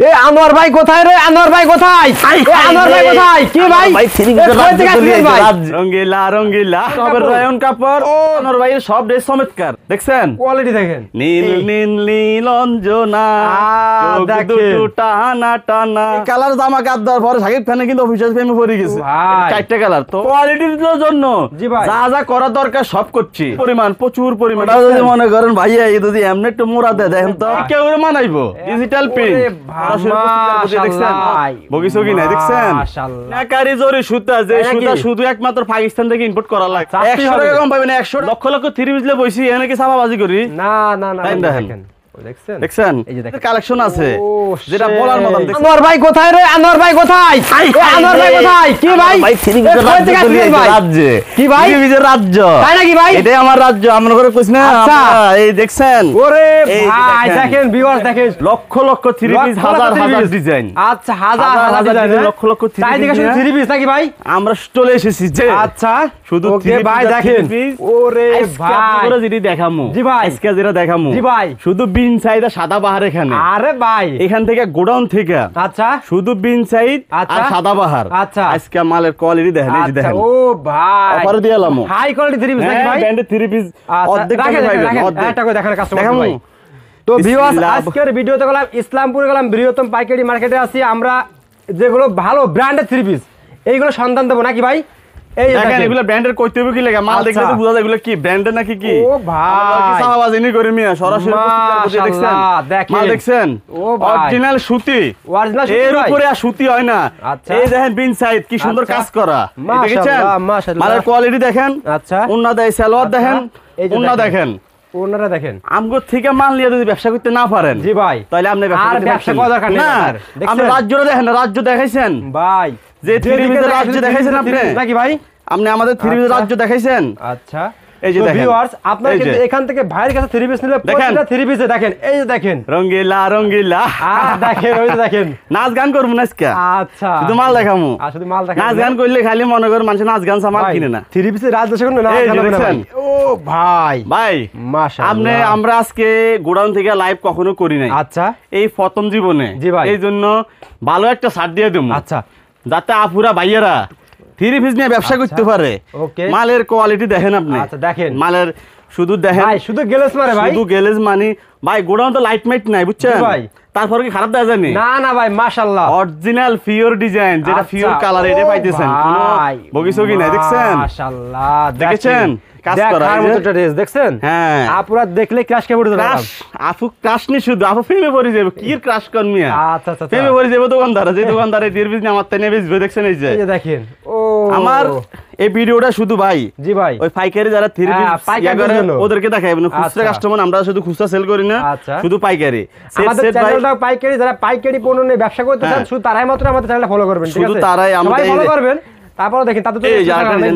এ আনোয়ার ভাই কোথায় রে? আনোয়ার ভাই কোথায়? আনোয়ার ভাই কোথায়? কি ভাই? ভাই রঙ্গিলা রঙ্গিলা কাপড় রায়ন কাপড় আনোয়ার ভাই সব ড্রেস চমৎকার দেখছেন, কোয়ালিটি দেখেন। নীল নীল নীলঞ্জনা দুটো টানা টানা কালার জামা কাপড় পরে সাকিব খানে কিন্তু অফিসিয়াল প্রেমে পড়ে গেছে চারটা কালার। তো কোয়ালিটির জন্য যা যা করা দরকার সব করছি, পরিমাণ প্রচুর পরিমাণ। যদি মনে করেন ভাইয়া এই যদি এমনি একটু মোড়া দেয় দেখেন তো কেউ মানাইবো ডিজিটাল প্রিন্ট দেখছেন, বগিস কি নাই দেখছেন, নাকারি জরি সুতা যে সুতা শুধু একমাত্র পাকিস্তান থেকে ইম্পোর্ট করা লাগে। 100 টাকা কম পাবেন, 100 লক্ষ লক্ষ 30 বিজলে বইছি এনে কি ছাপাবাজি করি না না না দেখেন দেখছেন কালেকশন আছে যেটা বলার মত। আনোয়ার ভাই কোথায় রে? আনোয়ার ভাই কোথায়? আনোয়ার ভাই কোথায়? কি ভাই? ভাই রাজ্যে কি ভাই? ত্রিভুজের রাজ্য তাই নাকি ভাই? এটাই আমার রাজ্য, আমরা করে কইছ না। এই দেখছেন, ওরে ভাই দেখেন ভিউয়ার্স দেখেন, লক্ষ লক্ষ 3 পিস হাজার হাজার ডিজাইন। আচ্ছা হাজার হাজার ডিজাইন, লক্ষ লক্ষ 3 তাই দেখে শুধু 3 পিস নাকি ভাই? আমরা চলে এসেছি যে আচ্ছা শুধু ওকে ভাই দেখেন। ওরে ভাই আমরা যেটা দেখামু জি ভাই, আজকে যেটা দেখামু জি ভাই শুধু বিন সাইদা সাদা বাহার এখানে। আরে ভাই এখান থেকে গোডাউন থেকে আচ্ছা শুধু বিন সাইদ আর সাদা বাহার। আচ্ছা আজকে মালের কোয়ালিটি দেখেন, এই যে দেখেন। ও ভাই অফার দিলাম হাই কোয়ালিটি 3 পিস নাকি ভাই? ব্র্যান্ডের 3 পিস অর্ধেক টাকা পাইবেন, অর্ধেক একটা করে দেখার কাস্টমার ভাই। তো ভিউয়ার্স আজকের ভিডিওতে গেলাম ইসলামপুরে, গেলাম বৃহত্তম পাইকারি মার্কেটে আছি আমরা। যেগুলো ভালো ব্র্যান্ডের 3 পিস এইগুলো সন্ধান দেব নাকি ভাই? এই দেখেন এগুলো ব্র্যান্ডের কইতে হবে কি লাগে, মাল দেখলে তো বোঝা যায় এগুলো কি ব্র্যান্ডের নাকি কি। ও ভাই সাহাবাজ ইনি করে মিয়া সরাসরি দেখছেন, মাল দেখছেন অরিজিনাল সুতি, অরিজিনাল সুতি এর উপরে আর সুতি হয় না। এই দেখেন বিন সাইদ কি সুন্দর কাজ করা, দেখেন মালের কোয়ালিটি দেখেন। আচ্ছা ওন্না দেয় সালোয়ার দেখেন, ওন্না দেখেন, ওনারা দেখেন। আমগো থেকে মাল নিয়ে যদি ব্যবসা করতে না পারেন জি ভাই তাহলে আপনি ব্যবসা করার দরকার নেই। আপনি রাজ্যটা দেখেন, রাজ্য দেখাইছেন ভাই, যে 3 পিসের রাজ্য দেখাইছেন আপনি নাকি ভাই? আপনি আমাদের 3 পিসের রাজ্য দেখাইছেন। আচ্ছা এই যে দেখেন ভিউয়ার্স, আপনারা কিন্তু এখান থেকে ভাইয়ের কাছে 3 পিস নিলে প্রত্যেকটা 3 পিসে দেখেন, এই যে দেখেন রঙ্গিলা রঙ্গিলা দেখেন, ওই যে দেখেন নাচ গান করব না আজকে। আচ্ছা শুধু মাল দেখামু, শুধু মাল দেখামু। নাচ গান করলে খালি মনে করেন মানুষ নাচ গান সামান কিনে না, 3 পিসের রাজ্য সেখানে নাচ গান হবে না। ও ভাই ভাই মাশাআল্লাহ, আমরা আজকে গোডাউন থেকে লাইভ কখনো করি নাই। আচ্ছা এই প্রথম জীবনে, এই জন্য ভালো একটা ছাড় দিয়ে দেব। আচ্ছা যাতে আপুরা ভাইয়েরা 3 পিস নিয়ে ব্যবসা করতে পারে। মালের কোয়ালিটি দেখেন আপনি, আচ্ছা দেখেন মালের শুধু দেখেন ভাই, শুধু গেলেজ মারে ভাই, শুধু গেলেজ মানি ভাই। গোডাউন তো লাইট মাইট নাই বুঝছেন ভাই, তারপর কি খারাপ দেখা যায়নি? না না ভাই মাশাআল্লাহ, অরিজিনাল পিওর ডিজাইন যেটা পিওর কালার এটা পাইতেছেন, বগিসগি নাই দেখছেন। মাশাআল্লাহ দেখেন কাজ করা আর মতো ড্রেস দেখছেন। হ্যাঁ আপুরা দেখলে ক্রাশ কে পড়ে যাবে। আপু ক্রাশ নি শুধু, আপু প্রেমে পড়ে যাবে। কি ক্রাশ কোন মিয়া? আচ্ছা আচ্ছা প্রেমে পড়ে যাবে দোকানদার, যে দোকানদারে 3 পিস নিয়ে আমার তাই নেবে দেখছেন। এই যে দেখেন ও আমার এই ভিডিওটা শুধু ভাই জি ভাই ওই পাইকারি যারা 3 পিস পাইকারি ওদেরকে দেখাইবেন। খুচরা কাস্টমার আমরা শুধু খুচরা সেল করি না, শুধু পাইকারি। আমাদের চ্যানেলটা পাইকারি, যারা পাইকারি পণ্য নিয়ে ব্যবসা করতে চান শুধু তারাই মাত্র আমাদের চ্যানেলটা ফলো করবেন, ঠিক আছে? শুধু তারাই আমরা ফলো করবেন। তারপর দেখেন তাতে তো এই যে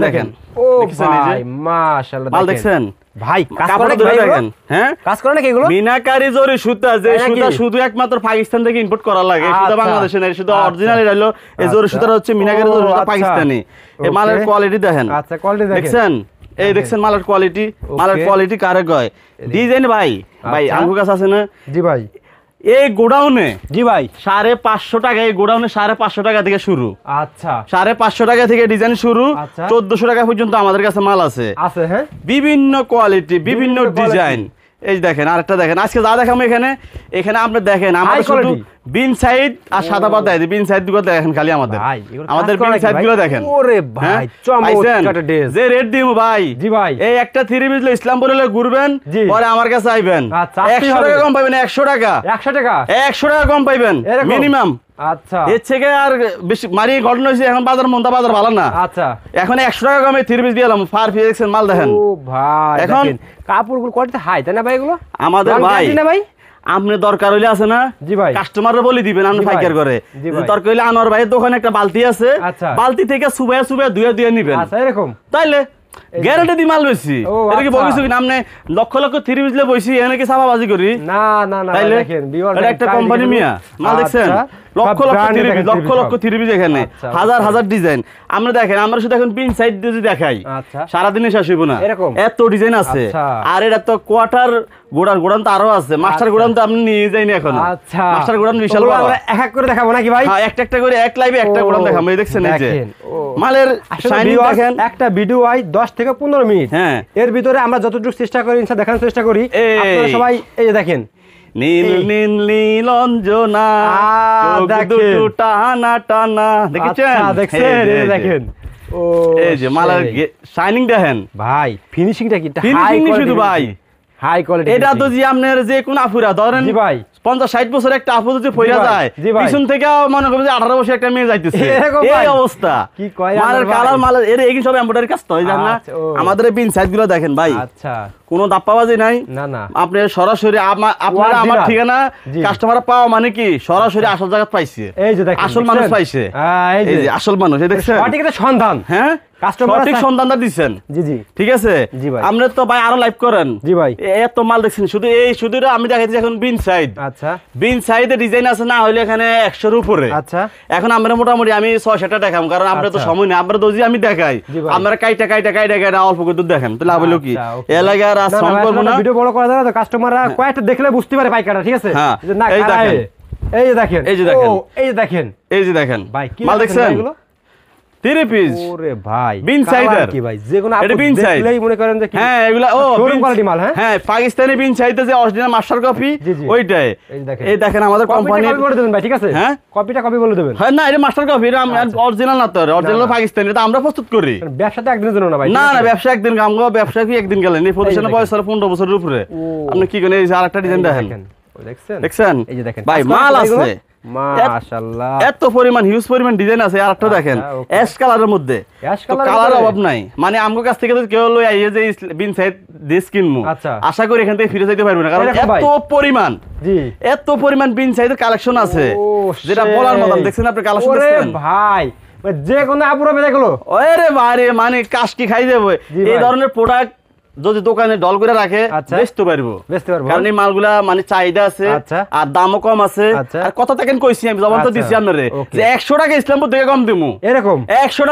দেখেন ও ভাই মাশাআল্লাহ মাল দেখছেন ভাই, কাজ করে দেখেন। হ্যাঁ কাজ করে নাকি এগুলো মিনাকারি জরি সুতা, যে সুতা শুধু একমাত্র পাকিস্তান থেকে ইম্পোর্ট করা লাগে। সুতা বাংলাদেশে না, শুধু অরিজিনাল হলো এই জরি সুতাটা হচ্ছে মিনাকারি জরি সুতা পাকিস্তানি। এই মালের কোয়ালিটি দেখেন। আচ্ছা কোয়ালিটি দেখেন, এই দেখছেন মালের কোয়ালিটি। মালের কোয়ালিটি কারে কয় ডিজাইন ভাই, ভাই আঙ্গু কাছে আছে না জি ভাই। এই গোডাউনে জি ভাই 550 টাকা, এই গোডাউনে 550 টাকা থেকে শুরু। আচ্ছা 550 টাকা থেকে ডিজাইন শুরু, 1400 টাকা পর্যন্ত আমাদের কাছে মাল আছে। আছে হ্যাঁ বিভিন্ন কোয়ালিটি বিভিন্ন ডিজাইন। এই দেখেন আরেকটা দেখেন, আজকে যা দেখাবো এখানে এখানে আপনি দেখেন আমাদের শুধু বিন সাইড আর সাদা পাতা, এই বিন সাইড গুলো দেখেন খালি আমাদের বিন সাইড গুলো দেখেন। ওরে ভাই চমৎকার ড্রেস, যে রেট দিমু ভাই জি ভাই। এই একটা 3 পিস ইসলামপুরে ঘুরবেন, পরে আমার কাছে আইবেন, 100 টাকা কম পাবেন। 100 টাকা 100 টাকা 100 টাকা কম পাইবেন মিনিমাম। আচ্ছা এর থেকে আর বেশি মারি ঘটনা হইছে। এখন বাজার মন্দা, বাজার ভালো না। আচ্ছা এখন 100 টাকা কমে 3 পিস দিলাম। ফার পিস দেখছেন মাল দেখেন। ও ভাই এখন কাপড়গুলো কোয়ালিটি হাই তাই না ভাই? এগুলো আমাদের ভাই না ভাই, আপনি দরকার হইলে আছে না জি ভাই কাস্টমাররা বলে দিবেন, আপনি পাইকার করে দরকার হইলে আনোয়ার ভাইয়ের দোকানে একটা বালতি আছে, বালতি থেকে সুবাইয়া সুবাইয়া দুইয়া নিবেন। আচ্ছা এরকম তাইলে গ্যারান্টি দি মাল বেশি। এটা কি বগিস কি আপনি লক্ষ লক্ষ 3 পিস বইছি এনে কি ছাপাবাজি করি? না না না দেখেন এটা একটা কোম্পানি মিয়া মাল দেখছেন। লক্ষ লক্ষ থ্রি পিস এখানে হাজার হাজার ডিজাইন। আমরা দেখেন আমরা শুধু এখন পিন সাইড যদি দেখাই সারাদিনে শেষ হইব না, এত ডিজাইন আছে। আর এটা তো কোয়ার্টার গোড়ান তো আরো আছে, মাস্টার গোড়ান তো আপনি নিয়ে যাইনি এখন। মাস্টার গোড়ান বিশাল বড়, এক এক করে দেখাবো নাকি ভাই? হ্যাঁ, একটা করে এক লাইভে একটা গোড়ান দেখাবো। এই দেখছেন এই যে মালের শাইনিং দেখেন। একটা ভিডিও হয় 10 থেকে 15 মিনিট, হ্যাঁ এর ভিতরে আমরা যতটুকু চেষ্টা করি ইনশাআল্লাহ দেখানোর চেষ্টা করি। আপনারা সবাই এই যে দেখেন নীল নীল নীলঞ্জনা দুটো টানা টানা, দেখেন দেখেন ও এই যে মালের শাইনিং দেখেন ভাই, ফিনিশিংটা কি ফিনিশিং শুধু ভাই হাই কোয়ালিটি। এটা তো জি আপনার যে কোন আপুরা ধরেন জি ভাই 50-60 বছর একটা আপু যদি পয়রা যায়, পিছন থেকে মনে করবে যে 18 বছর একটা মেয়ে যাইতেছে, এই অবস্থা। কি কয় মালের কালার মালের এর এই সব এমব্রয়ডারি কাজ তো হয় জানেন না। আমাদের এই পিন সাইজ গুলো দেখেন ভাই, আচ্ছা কোনো দাপ্পাবাজি নাই, না না আপনি সরাসরি আপনারা আমার ঠিকানা কাস্টমার পাওয়া মানে কি সরাসরি আসল জায়গা পাইছে। এই যে দেখেন আসল মানুষ পাইছে, এই যে আসল মানুষ, এই দেখছেন সঠিক একটা সন্ধান। হ্যাঁ কাস্টমার সঠিক সন্ধানটা দিবেন। জি জি ঠিক আছে। আপনি তো ভাই আরো লাইভ করেন। জি ভাই এত মাল দেখছেন শুধু এই শুধু আমি দেখাইছি এখন বিন সাইড। আচ্ছা বিন সাইডে ডিজাইন আছে না হইলে এখানে 100 এর উপরে। আচ্ছা এখন আমরা মোটামুটি আমি 6-7টা দেখাম, কারণ আমরা তো সময় নেই। আমরা দোজি আমি দেখাই, আমরা কাইটা অল্প করে দেখেন তো লাভ হলো কি এলাকার আর সম্পর্ক না। ভিডিও বড় করা যায় না তো, কাস্টমাররা কয়েকটা দেখলে বুঝতে পারে পাইকারটা, ঠিক আছে? যে না এই দেখেন এই যে দেখেন এই যে দেখেন এই যে দেখেন এই যে দেখেন ভাই কি মাল দেখছেন এগুলো 3 পিস। ওরে ভাই বিন সাইডার কি ভাই, যে কোনো আপনি দেখলেই মনে করেন যে কি হ্যাঁ এগুলা ও শোরুম কোয়ালিটি মাল। হ্যাঁ হ্যাঁ পাকিস্তানি বিন সাইডে যে অরিজিনাল মাস্টার কপি ওইটাই। এই দেখেন আমাদের কোম্পানি কপি করে দেবেন ভাই, ঠিক আছে? হ্যাঁ কপিটা কপি বলে দেবেন। হ্যাঁ না এটা মাস্টার কপি, এটা অরিজিনাল না, তো অরিজিনাল পাকিস্তানি, এটা আমরা প্রস্তুত করি। ব্যবসাতে একদিনের জন্য না ভাই? না না ব্যবসা একদিন কাম গো, ব্যবসা কি একদিন গেলেন? এই প্রতিষ্ঠানের বয়স হলো 15 বছরের উপরে। আপনি কি করেন? এই যে আরেকটা ডিজাইন দেখেন, দেখছেন এই যে দেখেন ভাই মাল আছে মাশাআল্লাহ, এত পরিমাণ হিউজ পরিমাণ ডিজাইন আছে। আর একটা দেখেন অ্যাশ কালারের মধ্যে, কালার অভাব নাই। মানে আমগো কাছ থেকে যদি কেউ লই আইয়ে যে বিন সাইড দিস কিনমু, আশা করি এখান থেকে ফিরে যাইতে পারবে না, কারণ এত পরিমাণ জি এত পরিমাণ বিন সাইডের কালেকশন আছে যেটা বলার মতন। দেখছেন আপনি কালেকশন দেখছেন ভাই, যে কোনো আপুরা দেখলো ওরে ভাই মানে কাশ কি খাই যাবে। এই ধরনের প্রোডাক্ট যদি দোকানে ডল করে রাখে বেচতে পারবো, কারণ এই মালগুলা মানে চাহিদা আছে আর দামও কম আছে। আর কথা থাকেন কইছি আমি জবান তো দিছি আপনারে যে 100 টাকা ইসলামপুর থেকে কম দিমু, এরকম 100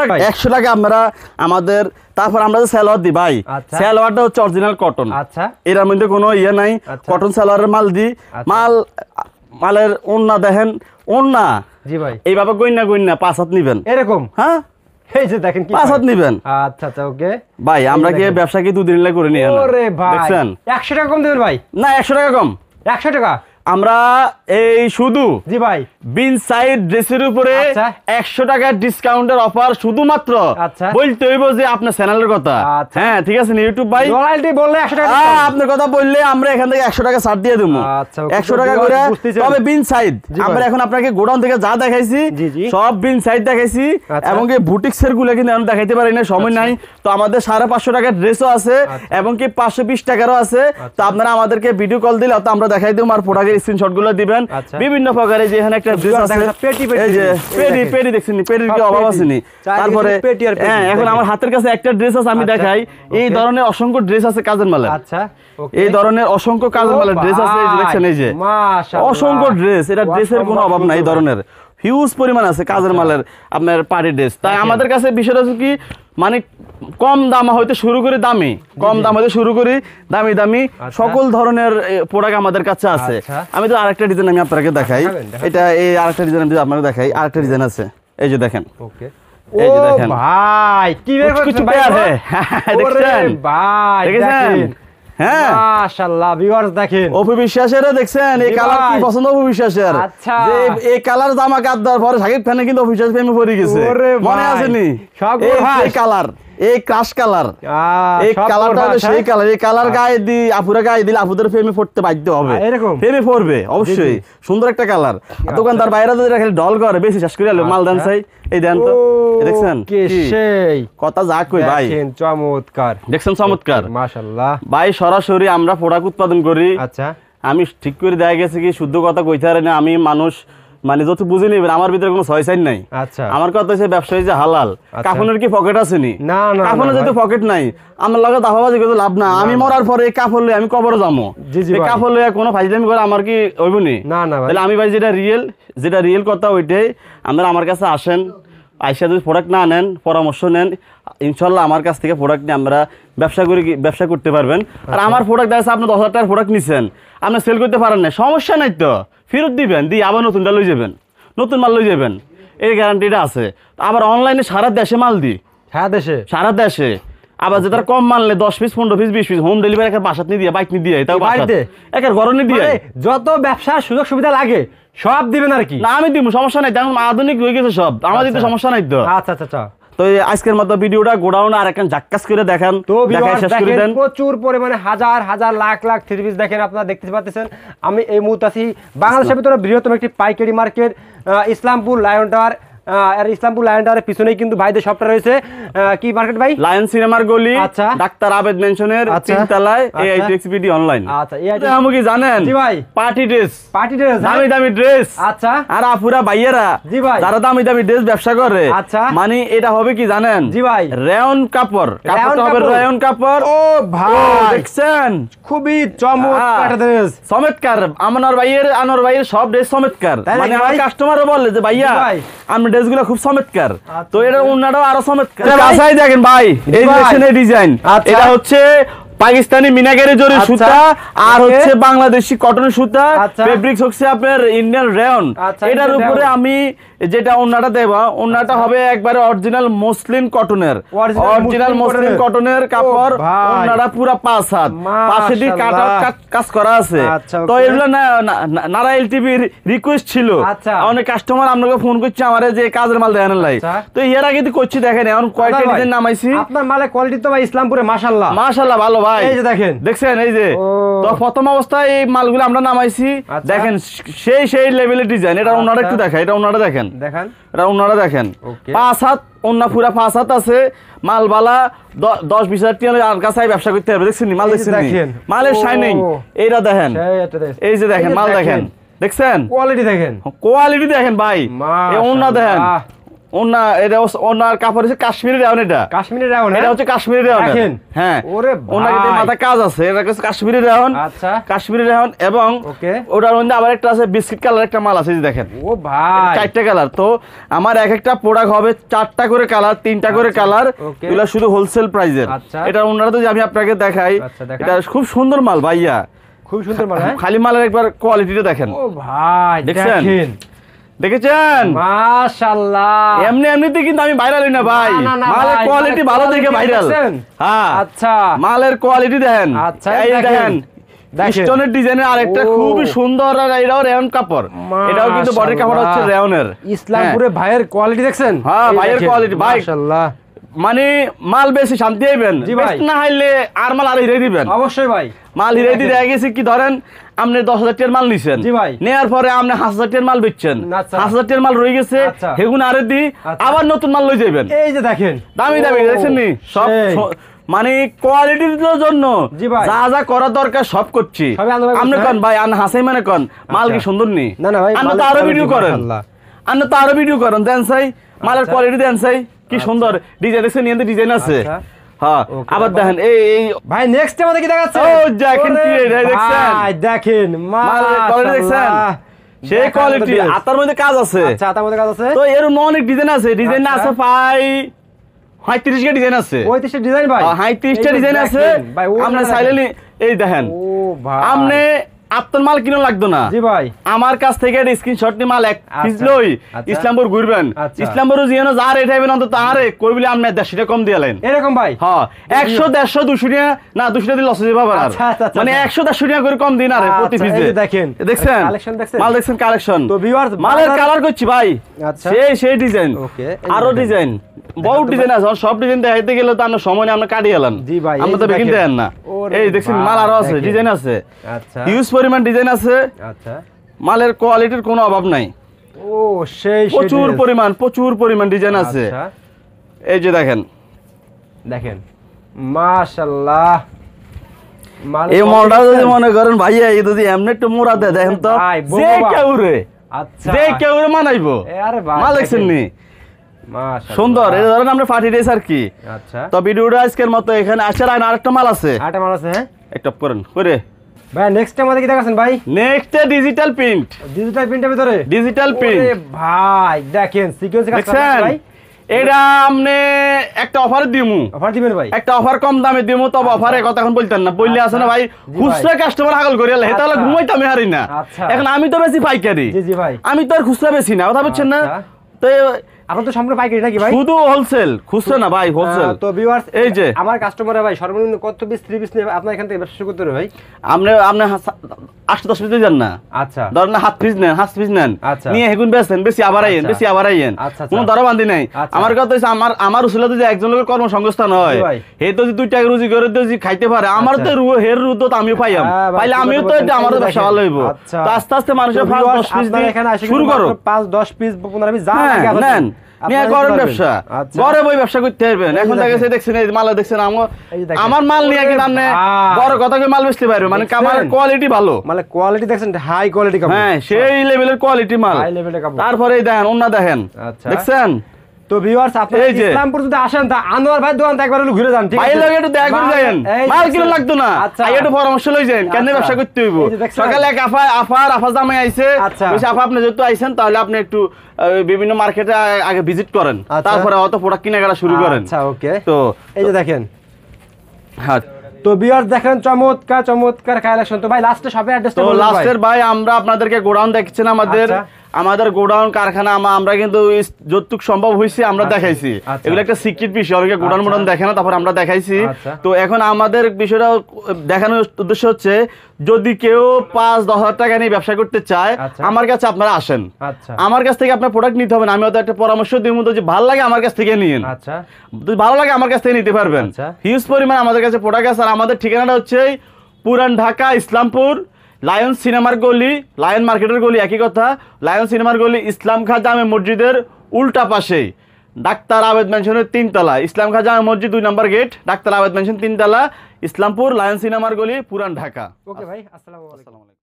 টাকা আমরা আমাদের। তারপর আমরা যে সালোয়ার দি ভাই, সালোয়ারটা হচ্ছে অরিজিনাল কটন। আচ্ছা এর মধ্যে কোনো ইয়ে নাই, কটন সালোয়ারের মাল দি। মালের ওন্না দেখেন, ওন্না জি ভাই এইভাবে গইন্না 5 হাত নিবেন এরকম। হ্যাঁ এই যে দেখেন কি 5 হাত নিবেন। আচ্ছা আচ্ছা ওকে ভাই আমরা কি ব্যবসা কি 2 দিন লাগে করে নিয়ে না? ওরে ভাই দেখছেন 100 টাকা কম দিবেন ভাই? না 100 টাকা কম, 100 টাকা আমরা এই শুধু জি ভাই বিন সাইড ড্রেসের উপরে 100 টাকা ডিসকাউন্টের অফার শুধুমাত্র বলতে হইব যে আপনার চ্যানেলের কথা। হ্যাঁ ঠিক আছে ইউটিউব ভাই রয়্যালটি বললে 100 টাকা, আপনার কথা বললে আমরা এখান থেকে 100 টাকা ছাড় দিয়ে দেবো। 100 টাকা করে। তবে বিন সাইড আমরা এখন আপনাকে গোডাউন থেকে যা দেখাইছি সব বিন সাইড দেখাইছি, এবং কি বুটিক্সের গুলো কিন্তু এখন দেখাইতে পারি না, সময় নাই। তো আমাদের 550 টাকার ড্রেসও আছে এবং কি 520 টাকারও আছে। তো আপনারা আমাদেরকে ভিডিও কল দিলে তো আমরা দেখাই দেব, আর প্রোডাক্টের স্ক্রিনশট গুলো দিবেন বিভিন্ন প্রকারের। যে এখানে একটা ড্রেস আছে এই যে পেটি দেখছেন, পেটির কি অভাব আছেনি? তারপরে হ্যাঁ এখন আমার হাতের কাছে একটা ড্রেস আছে আমি দেখাই। এই ধরনের অসংখ্য ড্রেস আছে কাজের মালের। আচ্ছা এই ধরনের অসংখ্য কাজের মালের ড্রেস আছে, এই যে দেখছেন এই যে মাশাআল্লাহ অসংখ্য ড্রেস। এটা ড্রেসের কোনো অভাব নাই, এই ধরনের হিউজ পরিমাণ আছে কাজের মালের আপনার পার্টি ড্রেস। তাই আমাদের কাছে বিষয়টা হচ্ছে কি মানে কম দাম হইতে শুরু করে দামি, কম দাম হইতে শুরু করে দামি দামি সকল ধরনের প্রোডাক্ট আমাদের কাছে আছে। আমি তো আরেকটা ডিজাইন আমি আপনাকে দেখাই, এটা এই আরেকটা ডিজাইন আমি আপনাকে দেখাই। আরেকটা ডিজাইন আছে এই যে দেখেন, ওকে এই যে দেখেন ভাই কি বের করছেন ভাই? দেখছেন ভাই দেখেন হ্যাঁ মাশাআল্লাহ ভিউয়ার্স দেখেন অপু বিশ্বাসের দেখছেন এই কালার কি পছন্দ অপু বিশ্বাসের? আচ্ছা যে এই কালার জামা কাপড় পরে সাকিব খানে কিন্তু অপু বিশ্বাস প্রেমে পড়ে গেছে, মনে আছে নি? এই কালার এই ক্রাশ কালার, এই কালারটা হলো সেই কালার। এই কালার গায়ে দি আপুরা গায়ে দিলে আপুদের প্রেমে পড়তে বাধ্য হবে, এরকম প্রেমে পড়বে অবশ্যই। সুন্দর একটা কালার। দোকানদার বাইরে যদি রাখলে ডল করে বেশি শেষ করে মাল দেন চাই। এই দেন তো দেখছেন কি সেই কথা যা কই ভাই, দেখেন চমৎকার, দেখছেন চমৎকার মাশাআল্লাহ ভাই। সরাসরি আমরা প্রোডাক্ট উৎপাদন করি। আচ্ছা আমি ঠিক করে দেখা গেছে কি শুদ্ধ কথা কইতে পারি না, আমি মানুষ মানে যত বুঝে নেবেন আমার ভিতরে কোনো ছয় সাইন নাই। আচ্ছা আমার কথা হচ্ছে ব্যবসায়ী যে হালাল, কাফনের কি পকেট আছে নি? না না, কাফনের যেহেতু পকেট নাই, আমার লগে দাফাবাজি করে লাভ না। আমি মরার পরে এই কাফন লয়ে আমি কবরে যাবো, এই কাফন লয়ে কোনো ফাইজলামি করে আমার কি হইব নি? না না ভাই, তাহলে আমি ভাই যেটা রিয়েল কথা ওইটাই, আপনারা আমার কাছে আসেন, আইসা যদি প্রোডাক্ট না নেন, পরামর্শ নেন, ইনশাল্লাহ আমার কাছ থেকে প্রোডাক্ট নিয়ে আমরা ব্যবসা করতে পারবেন। আর আমার প্রোডাক্ট দেখা আপনি 10,000 টাকার প্রোডাক্ট নিচ্ছেন, আপনি সেল করতে পারেন না, সমস্যা নাই তো, ফেরত দিবেন, দিয়ে আবার নতুনটা লই যাবেন, নতুন মাল লই যাবেন, এই গ্যারান্টিটা আছে। আবার অনলাইনে সারা দেশে মাল দিই, সারা দেশে। আবার যেটা কম মানলে 10 piece 15 piece 20 piece home delivery একটা বাসাত নিয়ে দিয়ে, বাইক নিয়ে দিয়ে, তাও একের ঘর নিয়ে দিয়ে, যত ব্যবসার সুযোগ সুবিধা লাগে সব দিবেন আর কি। না আমি দিব, সমস্যা নাই, তেমন আধুনিক হয়ে গেছে সব, আমাদের তো সমস্যা নাই তো। আচ্ছা আচ্ছা আচ্ছা, তো আজকের মতো ভিডিওটা গোডাউন আর এখন জাক্কাস করে দেখান, তো প্রচুর পরিমাণে হাজার হাজার লাখ লাখ থ্রি পিস দেখেন, আপনারা দেখতে পাচ্ছেন। আমি এই মুহূর্তে আছি বাংলাদেশের ভিতরে বৃহত্তম একটি পাইকারি মার্কেট ইসলামপুর লায়ন টাওয়ার। আর ইসলামপুর লায়ন টাওয়ারের পিছনেই কিন্তু ভাইদের শপটা রয়েছে। কি মার্কেট ভাই? লায়ন সিনেমার গলি, আচ্ছা, ডাক্তার আবেদ মেনশনের 3 তলায় এআইটিএক্সপিডি অনলাইন। আচ্ছা, আপনি কি জানেন? জি ভাই, পার্টি ড্রেস, দামি দামি ড্রেস। আচ্ছা, আর আপুরা ভাইয়েরা, জি ভাই, যারা দামি দামি ড্রেস ব্যবসা করে, আচ্ছা, মানে এটা হবে কি জানেন? জি ভাই, রেয়ন কাপড়, কাপড়টা হবে রেয়ন কাপড়। ও ভাই দেখছেন, খুবই চমৎকার ড্রেস, চমৎকার। আনোয়ার ভাইয়ের সব ড্রেস চমৎকার, মানে আমার কাস্টমারও বলে যে ভাইয়া আপনার ড্রেসগুলো খুব চমৎকার। তো এটা অন্যটাও আরো চমৎকার। বাসাই দেখেন ভাই, এই দেখছেন এই ডিজাইন, এটা হচ্ছে পাকিস্তানি মিনাকারি জরির সুতা, আর হচ্ছে বাংলাদেশি কটন সুতা, ফেব্রিক্স হচ্ছে আপনার ইন্ডিয়ান রেয়ন। এটার উপরে আমি যেটা ওন্নাটা দেব, ওন্নাটা হবে একবারে অরিজিনাল মসলিন কটনের, অরিজিনাল মসলিন কটনের কাপড়। ওন্নাটা পুরো 5 হাত, পাশে দিয়ে কাজ করা আছে। তো এগুলো নারায়ণ টিভির রিকোয়েস্ট ছিল, অনেক কাস্টমার আপনাকে ফোন করছে আমারে যে কাজের মাল দেখানোর লাই। তো এর আগে তো করছি, দেখেন এখন কয়টা ডিজাইন নামাইছি। আপনার মালের কোয়ালিটি তো ভাই ইসলামপুরে মাশাআল্লাহ মাশাআল্লাহ ভালো ভাই। এই যে দেখছেন, এই যে তো প্রথম অবস্থায় এই মালগুলো আমরা নামাইছি, দেখেন সেই লেভেলের ডিজাইন। এটা ওনারা একটু দেখায়, এটা ওনারা দেখেন, এটা ওনারা দেখেন, 5 হাত ওন্না, পুরা 5 হাত আছে। মালবালা 10-20 হাজার টাকা আর কাছে ব্যবসা করতে হবে। দেখছেন মাল, দেখছেন মালের শাইনিং, এইটা দেখেন, এই যে দেখেন মাল দেখেন, দেখছেন কোয়ালিটি দেখেন ভাই, এই ওন্না দেখেন, ওন্না এটা ওন্নার কাপড় হচ্ছে কাশ্মীরি রেওন, এটা এটা হচ্ছে কাশ্মীরি রেওন। হ্যাঁ, ওরে ওন্নার মাথা কাজ আছে, এটা হচ্ছে কাশ্মীরি রেওন। আচ্ছা, কাশ্মীরি রেওন। এবং ওটার মধ্যে আবার একটা আছে বিস্কিট কালার একটা মাল আছে, দেখেন। ও ভাই, 4টা কালার। তো আমার এক একটা প্রোডাক্ট হবে 4টা করে কালার, 3টা করে কালার, এগুলো শুধু হোলসেল প্রাইসের। এটা ওন্নাটা যদি আমি আপনাকে দেখাই, এটা খুব সুন্দর মাল ভাইয়া, খুব সুন্দর মাল। খালি মালের একবার কোয়ালিটিটা দেখেন। ও ভাই, দেখছেন, দেখেছেন মাশাআল্লাহ। এমনিতে কিন্তু আমি ভাইরাল হই না ভাই, মালের কোয়ালিটি ভালো দেখে ভাইরাল। হ্যাঁ, আচ্ছা, মালের কোয়ালিটি দেখেন। আচ্ছা, এই দেখেন স্টোনের ডিজাইনের আরেকটা খুব সুন্দর, আর এটাও রেয়ন কাপড়, এটাও কিন্তু বডির কাপড় হচ্ছে রেয়নের। ইসলামপুরে ভাইয়ের কোয়ালিটি দেখছেন? হ্যাঁ, ভাইয়ের কোয়ালিটি ভাই মাশাআল্লাহ। মানে মাল বেশি শান্তি হইবেন, না হইলে আর মাল আর হিরে দিবেন। অবশ্যই ভাই, মাল হিরে দিয়ে দেখা গেছে কি, ধরেন আপনি 10,000 টাকার মাল নিছেন, নেওয়ার পরে আপনি 5,000 টাকার মাল বেচছেন, 5,000 টাকার মাল রয়ে গেছে, হেগুন আরে দি আবার নতুন মাল লই যাবেন। এই যে দেখেন দামি দামি, দেখছেন নি সব, মানে কোয়ালিটির জন্য যা যা করা দরকার সব করছি। আপনি কোন ভাই আন হাসাই মানে কোন মাল কি সুন্দর নি? না না ভাই, আপনি তো আরো ভিডিও করেন, আপনি তো আরো ভিডিও করেন, দেন চাই মালের কোয়ালিটি দেন চাই, কি সুন্দর ডিজাইন, দেখছেন নিয়ন্ত্রণ ডিজাইন আছে। হ্যাঁ, আবার দেখেন এই ভাই নেক্সট আমাদের কি দেখাচ্ছে? ও দেখেন কি এটা, দেখছেন ভাই, দেখেন মালের কোয়ালিটি দেখছেন, সেই কোয়ালিটি। আতার মধ্যে কাজ আছে। আচ্ছা, আতার মধ্যে কাজ আছে। তো এর অনেক ডিজাইন আছে, ডিজাইন আছে ভাই 35টা ডিজাইন আছে। 35টা ডিজাইন ভাই? 35টা ডিজাইন আছে। আপনি চাইলে এই দেখেন, ও ভাই আপনি আপনার মাল কিনো লাগতো না, জি ভাই, আমার কাছ থেকে স্ক্রিনশট নিয়ে মাল এক পিস লই ইসলামপুর ঘুরবেন, ইসলামপুর জিয়ানো যা রেট হইবেন অন্তত আরে কই বলে আপনি 150 টাকা কম দিয়ালেন এরকম ভাই। হ্যাঁ, 100 150 200 টাকা না, 200 টাকা দিলে লস হয়ে যাবে আর, মানে 100 150 টাকা করে কম দিন আরে প্রতি পিসে। দেখেন, দেখছেন কালেকশন, দেখছেন মাল, দেখছেন কালেকশন। তো ভিউয়ার্স মালের কালার করছি ভাই, আচ্ছা সেই ডিজাইন, ওকে আরো ডিজাইন, বহুত ডিজাইন আছে, সব ডিজাইন দেখাইতে গেলে তো আমরা সময় আমরা কাটিয়ে এলাম। জি ভাই, আমরা তো কিনতে দেন না। এই দেখছেন মাল আরো আছে, ডিজাইন আছে, আচ্ছা হিউজ পরিমাণ ডিজাইন আছে। আচ্ছা, মালের কোয়ালিটির কোনো অভাব নাই। ও সেই প্রচুর পরিমাণ ডিজাইন আছে। এই যে দেখেন, দেখেন মাশাআল্লাহ। এই মালটা যদি মনে করেন ভাইয়া, এই যদি এমনি একটু মোড়া দেয়, দেখেন তো যে কেউরে আচ্ছা যে কেউ মানাইবো আরে ভাই মাল দেখছেন নি মাশাআল্লাহ সুন্দর এই ধরেন আমরা পার্টি ড্রেস আর কি আচ্ছা তো ভিডিওটা আজকের মতো এখানে আসার আরেকটা মাল আছে আটা মাল আছে হ্যাঁ একটা করেন করে ভাই নেক্সট আমাদের কি দেখাছেন ভাই নেক্সট ডিজিটাল প্রিন্ট প্রিন্টের ভিতরে ডিজিটাল প্রিন্ট ওরে ভাই দেখেন সিকোয়েন্স কাজ দেখছেন ভাই এটা আমনে একটা অফার দিমু অফার দিবেন ভাই একটা অফার কম দামে দিমু তবে অফারে কথা এখন বলতেন না বললে আছে না ভাই খুচরা কাস্টমার হাগল করে আলে এটা হলো ঘুমাইতাম হারি না এখন আমি তো বেশি পাইকারি জি জি ভাই আমি তো আর খুচরা বেশি না কথা বলছেন না তো আপনি তো সম্পূর্ণ পাইকারি নাকি ভাই শুধু হোলসেল খুচরা না ভাই হোলসেল তো ভিউয়ার্স এই যে আমার কাস্টমাররা ভাই সর্বনিম্ন কত পিস 3 পিস নিয়ে আপনার এখান থেকে ব্যবসা শুরু করতে হবে ভাই আপনি 8-10 পিস দেন না আচ্ছা ধরেন না 7 পিস নেন 7 পিস নেন আচ্ছা নিয়ে হেগুন বেচেন বেশি আবার আইয়েন বেশি আবার আইয়েন কোনো দরবান্দি নাই আমার কথা হইছে আমার উসুলা যদি একজন লোকের কর্মসংস্থান হয় হে তো 2 টাকা রুজি করে যদি খাইতে পারে আমার তো হের রুদ তো আমিও পাইয়াম পাইলে আমিও তো এটা আমার ব্যবসা ভালো হইব তো আস্তে আস্তে মানুষের 5-10 পিস দিয়ে এখানে শুরু করো 5-10 পিস 15 পিস যা লাগে আপনি নেন নিয়ে করেন ব্যবসা ঘরে বই ব্যবসা করতে পারবেন এখন থেকে দেখছেন এই মাল দেখছেন আমার মাল নিয়ে কিন্তু আপনি বড় কথা করে মাল বেচতে পারবেন মানে কাপড়ের কোয়ালিটি ভালো মানে কোয়ালিটি দেখছেন হাই কোয়ালিটি কাপড় হ্যাঁ সেই লেভেলের কোয়ালিটি মাল হাই লেভেলের কাপড় তারপরে দেখেন ওন্না দেখেন দেখছেন তো ভিউয়ার্স আপনারা ইসলামপুর যদি আসেন তা আনোয়ার ভাই দোকান একবার ঘুরে যান ঠিক আছে ভাই লাগে একটু দেখা করে যাবেন মাল কিলো লাগতো না আই একটু পরামর্শ লই যান কেন ব্যবসা করতে হইব সকালে এক আফা জামাই আইছে বেশি আফা আপনি যেহেতু আইছেন তাহলে আপনি একটু বিভিন্ন মার্কেটে আগে ভিজিট করেন তারপরে অত প্রোডাক্ট কেনাকাটা শুরু করেন আচ্ছা ওকে তো এই যে দেখেন হ্যাঁ তো ভিউয়ার্স দেখেন চমৎকার কালেকশন তো ভাই লাস্টে সবে অ্যাড্রেসটা তো লাস্টের ভাই আমরা আপনাদেরকে গোডাউন দেখছেন আমাদের গোডাউন কারখানা আমরা কিন্তু যতটুক সম্ভব হইছে আমরা দেখাইছি এগুলো একটা সিক্রেট বিষয় অনেকে গোডাউন মোডাউন দেখে না তারপর আমরা দেখাইছি তো এখন আমাদের বিষয়টা দেখানোর উদ্দেশ্য হচ্ছে যদি কেউ 5-10 হাজার টাকা নিয়ে ব্যবসা করতে চায় আমার কাছে আপনারা আসেন আমার কাছ থেকে আপনার প্রোডাক্ট নিতে হবে না আমি হয়তো একটা পরামর্শ দিব যে ভালো লাগে আমার কাছ থেকে নিন যদি ভালো লাগে আমার কাছ থেকে নিতে পারবেন হিউজ পরিমাণ আমাদের কাছে প্রোডাক্ট আছে আর আমাদের ঠিকানাটা হচ্ছে পুরান ঢাকা ইসলামপুর লায়ন সিনেমার গলি লায়ন মার্কেটের গলি একই কথা লায়ন সিনেমার গলি ইসলাম খাঁ জামে মসজিদের উল্টা পাশেই ডাক্তার আবেদ ম্যানশনের 3 তলা ইসলাম খাঁ জামে মসজিদ 2 নম্বর গেট ডাক্তার আবেদ ম্যানশন 3 তলা ইসলামপুর লায়ন সিনেমার গলি পুরান ঢাকা ওকে ভাই আসসালামু আলাইকুম।